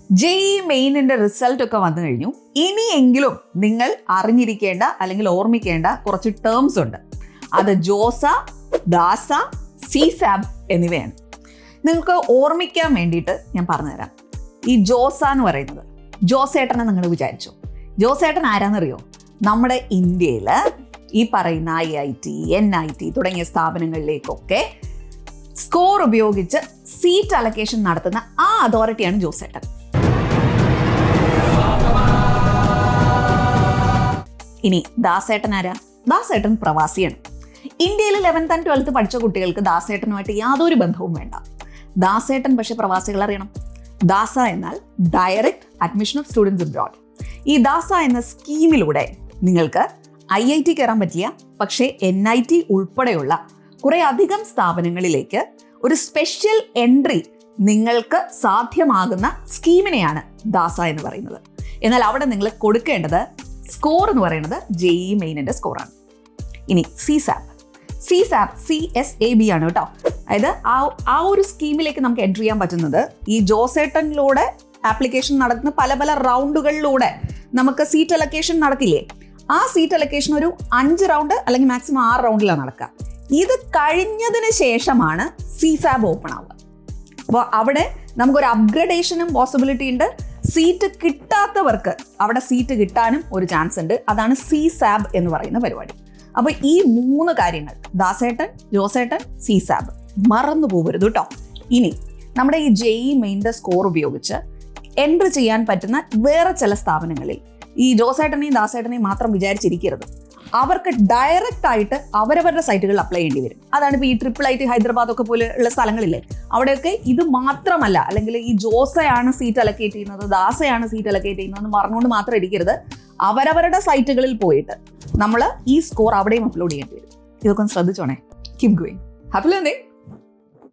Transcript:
JEE മെയിനിന്റെ result ഒക്കെ വന്നു കഴിഞ്ഞു. ഇനിയെങ്കിലും നിങ്ങൾ അറിഞ്ഞിരിക്കേണ്ട അല്ലെങ്കിൽ ഓർമ്മിക്കേണ്ട കുറച്ച് ടേംസ് ഉണ്ട്. അത് ജോസ, ദാസ, CSAB എന്നിവയാണ്. നിങ്ങൾക്ക് ഓർമ്മിക്കാൻ വേണ്ടിയിട്ട് ഞാൻ പറഞ്ഞുതരാം. ഈ ജോസ എന്ന് പറയുന്നത് ജോസേട്ടനെ നിങ്ങൾ വിചാരിച്ചു. ജോസേട്ടൻ ആരാന്നറിയോ? നമ്മുടെ ഇന്ത്യയിൽ ഈ പറയുന്ന IIT, NIT തുടങ്ങിയ സ്ഥാപനങ്ങളിലേക്കൊക്കെ സ്കോർ ഉപയോഗിച്ച് സീറ്റ് അലൊക്കേഷൻ നടത്തുന്ന ആ അതോറിറ്റിയാണ് ജോസേട്ടൻ. ഇനി ദാസേട്ടൻ ആരാ? ദാസേട്ടൻ പ്രവാസിയാണ്. ഇന്ത്യയിൽ 11th and 12th പഠിച്ച കുട്ടികൾക്ക് ദാസേട്ടനുമായിട്ട് യാതൊരു ബന്ധവും വേണ്ട. ദാസേട്ടൻ പക്ഷെ പ്രവാസികൾ അറിയണം. ദാസ എന്നാൽ direct admission of students abroad. ഈ ദാസ എന്ന സ്കീമിലൂടെ നിങ്ങൾക്ക് IIT കയറാൻ പറ്റില്ല, പക്ഷേ NIT ഉൾപ്പെടെയുള്ള കുറേ അധികം സ്ഥാപനങ്ങളിലേക്ക് ഒരു സ്പെഷ്യൽ എൻട്രി നിങ്ങൾക്ക് സാധ്യമാകുന്ന സ്കീമിനെയാണ് ദാസ എന്ന് പറയുന്നത്. എന്നാൽ അവിടെ നിങ്ങൾ കൊടുക്കേണ്ടത് സ്കോർ എന്ന് പറയുന്നത് JEE മെയിനിന്റെ സ്കോറാണ്. ഇനി CSAB ആണ് കേട്ടോ. അതായത് ആ ഒരു സ്കീമിലേക്ക് നമുക്ക് എൻട്രി ചെയ്യാൻ പറ്റുന്നത് ഈ ജോസേട്ടനിലൂടെ ആപ്ലിക്കേഷൻ നടക്കുന്ന പല പല റൗണ്ടുകളിലൂടെ നമുക്ക് സീറ്റ് അലൊക്കേഷൻ നടക്കില്ലേ? ആ സീറ്റ് അലൊക്കേഷൻ ഒരു 5 റൗണ്ട് അല്ലെങ്കിൽ മാക്സിമം 6 റൗണ്ടിലാണ് നടക്കുക. ഇത് കഴിഞ്ഞതിന് ശേഷമാണ് CSAB ഓപ്പൺ ആവുക. അപ്പോൾ അവിടെ നമുക്കൊരു അപ്ഗ്രഡേഷനും പോസിബിലിറ്റി ഉണ്ട്. സീറ്റ് കിട്ടാത്തവർക്ക് അവിടെ സീറ്റ് കിട്ടാനും ഒരു ചാൻസ് ഉണ്ട്. അതാണ് CSAB എന്ന് പറയുന്ന പരിപാടി. അപ്പോൾ ഈ 3 കാര്യങ്ങൾ ദാസേട്ടൻ, ജോസേട്ടൻ, CSAB മറന്നു പോകരുത് കേട്ടോ. ഇനി നമ്മുടെ ഈ JEE മെയിൻ്റെ സ്കോർ ഉപയോഗിച്ച് എൻട്രി ചെയ്യാൻ പറ്റുന്ന വേറെ ചില സ്ഥാപനങ്ങളിൽ ഈ ജോസേട്ടനെയും ദാസേട്ടനെയും മാത്രം വിചാരിച്ചിരിക്കരുത്. അവർക്ക് ഡയറക്റ്റ് ആയിട്ട് അവരവരുടെ സൈറ്റുകളിൽ അപ്ലൈ ചെയ്യേണ്ടി വരും. അതാണ് ഇപ്പോൾ ഈ IIIT ഹൈദരാബാദ് ഒക്കെ പോലെയുള്ള സ്ഥലങ്ങളില്ലേ, അവിടെയൊക്കെ ഇത് മാത്രമല്ല, അല്ലെങ്കിൽ ഈ ജോസയാണ് സീറ്റ് അലൊക്കേറ്റ് ചെയ്യുന്നത്, ദാസയാണ് സീറ്റ് അലൊക്കേറ്റ് ചെയ്യുന്നത് എന്ന് പറഞ്ഞുകൊണ്ട് മാത്രം ഇരിക്കരുത്. അവരവരുടെ സൈറ്റുകളിൽ പോയിട്ട് നമ്മൾ ഈ സ്കോർ അവിടെയും അപ്ലോഡ് ചെയ്യേണ്ടി വരും. ഇതൊക്കെ ഒന്ന് ശ്രദ്ധിച്ചോണേ. Keep going. Happy learning.